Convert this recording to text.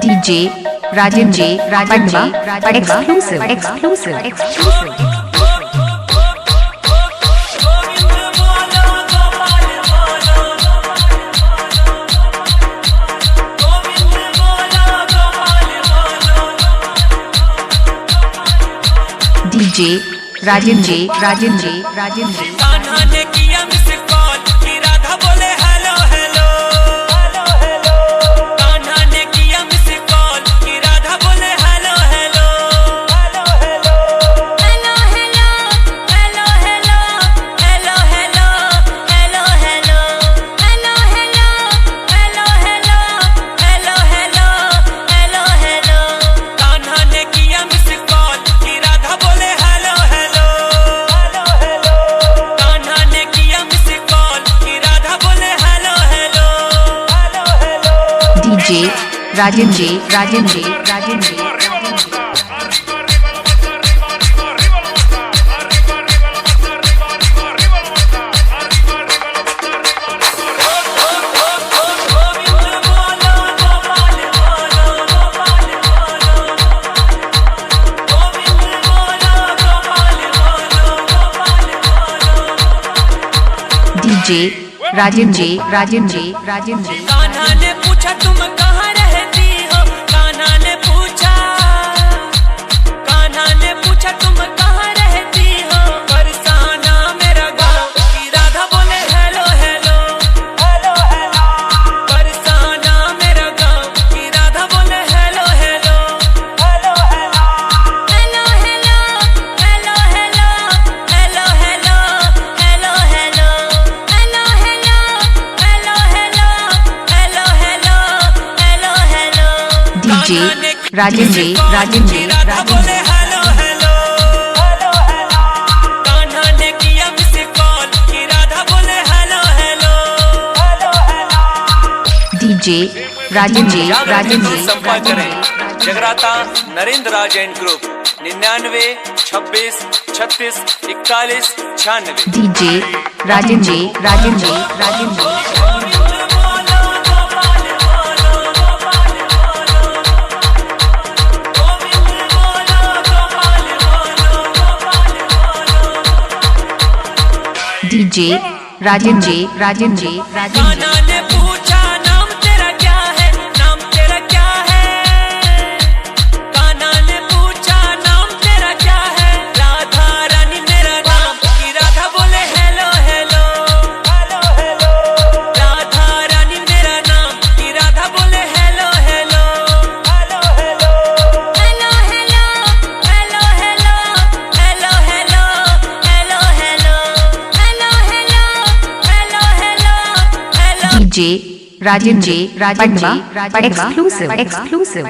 DJ Rajan J exclusive. DJ Rajan J Kanha ने किया miss call कि राधा बोले हेलो हेलो। कान्हा ने किया मिस कॉल कि राधा बोले hello hello. Hello hello hello hello hello hello hello hello hello hello hello hello hello hello hello hello. Kanha ने किया मिस कॉल कि राधा बोले हेलो हेलो। कान्हा ने किया मिस कॉल कि राधा बोले hello hello. DJ Rajan J DJ Rajan J Kanha ने पूछा तुम कहाँ रहती हो। कान्हा ने पूछा तुम कहाँ रहती हो। बरसाना मेरा गाँव कि राधा बोले hello hello. Hello hello Barsana मेरा गाँव कि राधा बोले hello hello. Hello hello hello hello hello hello hello hello hello hello hello hello hello hello hello hello. DJ Rajan J Radha बोले hello hello. Hello hello Kanha ने किया मिस कॉल कि राधा बोले hello hello. Hello hello DJ Rajan J संपर्क करें जगराता Narendra Raj and group 99 26 36 41 96। DJ Rajan J DJ Rajan J Kanha ने पूछा नाम तेरा क्या है। नाम तेरा क्या है। कान्हा ने पूछा नाम तेरा क्या है। राधा रानी मेरा नाम कि राधा बोले hello hello. Hello hello Radha Rani मेरा नाम कि राधा बोले hello hello. Hello hello hello hello hello hello hello hello hello hello hello hello hello hello. DJ Rajan J exclusive.